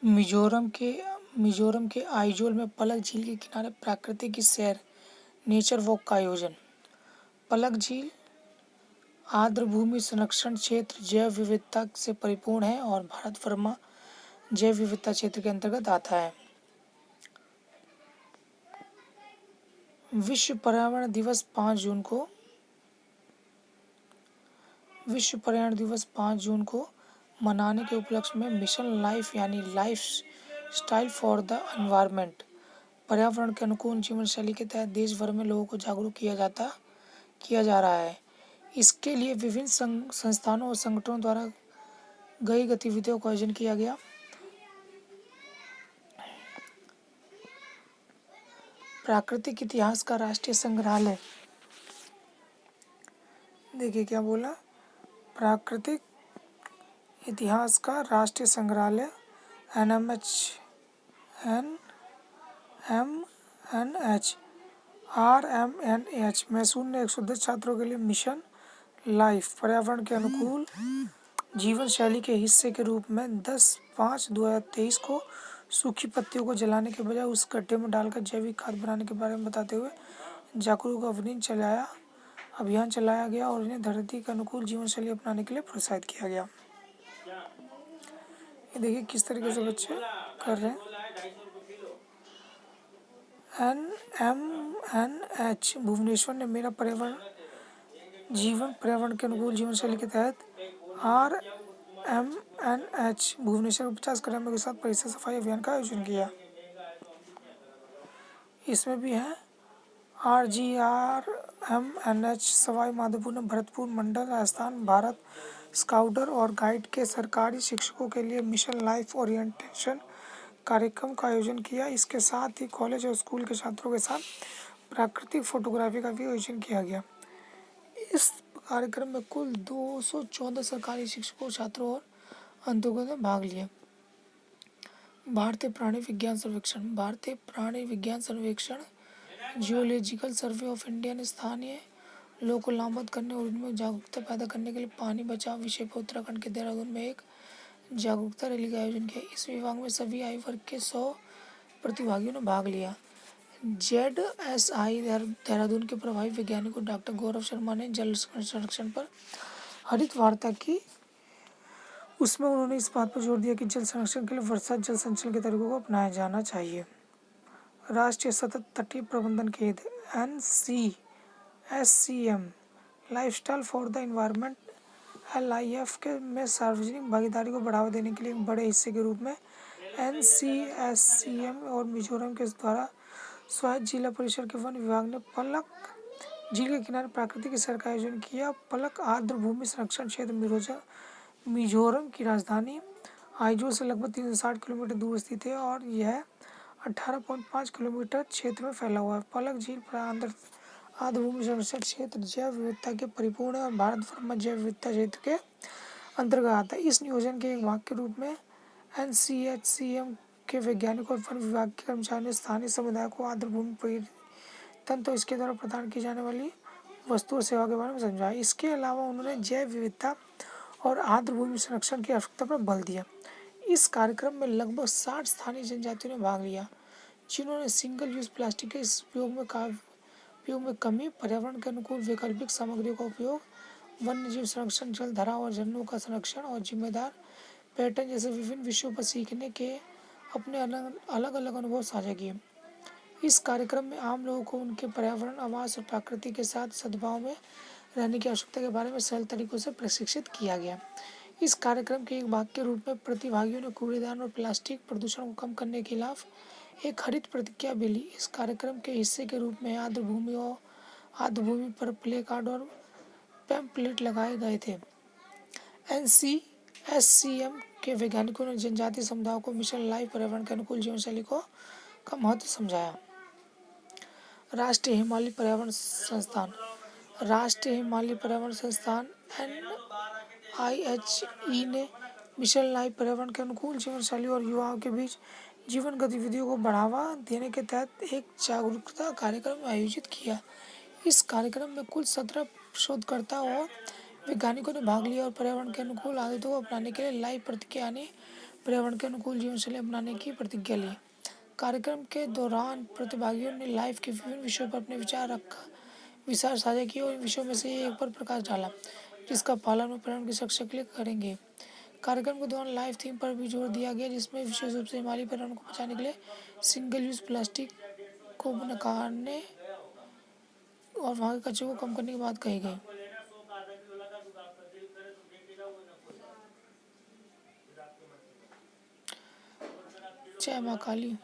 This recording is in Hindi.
मिजोरम के आइजोल में पलक झील के किनारे प्राकृतिक सैर नेचर वॉक का आयोजन। पलक झील आर्द्र भूमि संरक्षण क्षेत्र जैव विविधता से परिपूर्ण है और भारत वर्मा जैव विविधता क्षेत्र के अंतर्गत आता है। विश्व पर्यावरण दिवस 5 जून को मनाने के उपलक्ष्य में मिशन लाइफ यानी life style for the environment पर्यावरण के अनुकूल जीवन शैली के तहत देश भर में लोगों को जागरूक किया जा रहा है। इसके लिए विभिन्न संस्थानों और संगठनों द्वारा कई गतिविधियों का आयोजन किया गया। प्राकृतिक इतिहास का राष्ट्रीय संग्रहालय, देखिए क्या बोला, प्राकृतिक इतिहास का राष्ट्रीय संग्रहालय RMNH मैसूर ने 110 छात्रों के लिए मिशन लाइफ पर्यावरण के अनुकूल जीवन शैली के हिस्से के रूप में 10/5/2023 को सूखी पत्तियों को जलाने के बजाय उस गड्ढे में डालकर जैविक खाद बनाने के बारे में बताते हुए जागरूक अभियान चलाया गया और इन्हें धरती के अनुकूल जीवन शैली अपनाने के लिए प्रोत्साहित किया गया। ये देखिए किस तरीके से बच्चे कर रहे हैं। NMNH भुवनेश्वर ने मेरा पर्यावरण के अनुकूल जीवन शैली के तहत RMNH भुवनेश्वर 50 कर्मचारियों के साथ परिसर सफाई अभियान का आयोजन किया। इसमें भी है RGRMNH सवाई माधोपुर ने भरतपुर मंडल राजस्थान भारत स्काउटर और गाइड के सरकारी शिक्षकों के लिए मिशन लाइफ ओरिएंटेशन कार्यक्रम का आयोजन किया। इसके साथ ही कॉलेज और स्कूल के छात्रों के साथ प्राकृतिक फोटोग्राफी का भी आयोजन किया गया। इस कार्यक्रम में कुल 214 सरकारी शिक्षकों, छात्रों और अंतर्गतों ने भाग लिया। भारतीय प्राणी विज्ञान सर्वेक्षण जियोलॉजिकल सर्वे ऑफ इंडिया ने स्थानीय लोगों को लामबंद करने और उनमें जागरूकता पैदा करने के लिए पानी बचाव विषय पर उत्तराखंड के देहरादून में एक जागरूकता रैली का आयोजन किया। इस विभाग में सभी आयु वर्ग के 100 प्रतिभागियों ने भाग लिया। ZSI देहरादून के प्रभारी वैज्ञानिक डॉक्टर गौरव शर्मा ने जल संरक्षण पर हरित वार्ता की। उसमें उन्होंने इस बात पर जोर दिया कि जल संरक्षण के लिए वर्षा जल संचयन के तरीकों को अपनाया जाना चाहिए। राष्ट्रीय सतत तटीय प्रबंधन केंद्र NCSCM lifestyle for the environment LIF के में सार्वजनिक भागीदारी को बढ़ावा देने के लिए एक बड़े हिस्से के रूप में NCSCM और मिजोरम के द्वारा स्वायत्त जिला परिषद के वन विभाग ने पलक झील के किनारे प्राकृतिक सैर का आयोजन किया। पलक आर्द्र भूमि संरक्षण क्षेत्र मिजोरम की राजधानी आइजोल से लगभग 360 किलोमीटर दूर स्थित है और यह 18.5 किलोमीटर क्षेत्र में फैला हुआ है। पलक झील आर्द्र भूमि संरक्षण क्षेत्र जैव विविधता के परिपूर्ण है और भारत वर्मा जैव विविधता क्षेत्र के अंतर्गत आता है। इस नियोजन के एक भाग के रूप में NCHCM के वैज्ञानिक और वन विभाग के कर्मचारियों ने स्थानीय समुदाय को आर्द्र भूमि पर्यटन तो इसके द्वारा प्रदान की जाने वाली वस्तु और सेवा के बारे में समझाया। इसके अलावा उन्होंने जैव विविधता और आर्द्र भूमि संरक्षण की आवश्यकता पर बल दिया। इस कार्यक्रम में लगभग 60 स्थानीय जनजातियों ने भाग लिया, जिन्होंने सिंगल यूज प्लास्टिक के उपयोग में कमी, पर्यावरण के अनुकूल वैकल्पिक सामग्रियों का उपयोग, वन्यजीव संरक्षण, जलधारा और झरनों का संरक्षण और जिम्मेदार पर्यटन जैसे विभिन्न विषयों पर सीखने के अपने अलग अलग अनुभव साझा किए। इस कार्यक्रम में आम लोगों को उनके पर्यावरण, आवास और प्रकृति के साथ सद्भाव में रहने की आवश्यकता के बारे में सरल तरीकों से प्रशिक्षित किया गया। इस कार्यक्रम के एक भाग के रूप में प्रतिभागियों ने कूड़ेदान और प्लास्टिक प्रदूषण को कम करने के खिलाफ एक हरित प्रतिज्ञा भी ली। इस कार्यक्रम के हिस्से के रूप में आर्द्र भूमि पर प्ले कार्ड और पैम्पलेट लगाए गए थे। NCSCM के वैज्ञानिकों ने जनजातीय समुदायों को मिशन लाइफ पर्यावरण के अनुकूल जीवन शैली का महत्व समझाया। राष्ट्रीय हिमालय पर्यावरण संस्थान NIHE ने मिशन लाइफ पर्यावरण के अनुकूल जीवन शैली और युवाओं के बीच जीवन गतिविधियों को बढ़ावा देने के तहत एक जागरूकता कार्यक्रम आयोजित किया। इस कार्यक्रम में कुल 17 शोधकर्ता और वैज्ञानिकों ने भाग लिया और पर्यावरण के अनुकूल आदतों को अपनाने के लिए लाइव प्रतिक्रिया यानी पर्यावरण के अनुकूल जीवन शैली अपनाने की प्रतिज्ञा ली। कार्यक्रम के दौरान प्रतिभागियों ने लाइफ के विभिन्न विषयों पर अपने विचार साझा किए और इन विषयों में से एक पर प्रकाश डाला जिसका पालन वे पर्यावरण की सुरक्षा के लिए करेंगे। कार्यक्रम के दौरान लाइफ थीम पर भी जोर दिया गया जिसमें विशेष रूप से हिमालयी पर्यावरण को बचाने के लिए सिंगल यूज प्लास्टिक को नकारने और वहाँ के कचरे को कम करने की बात कही गई। जय माँ काली।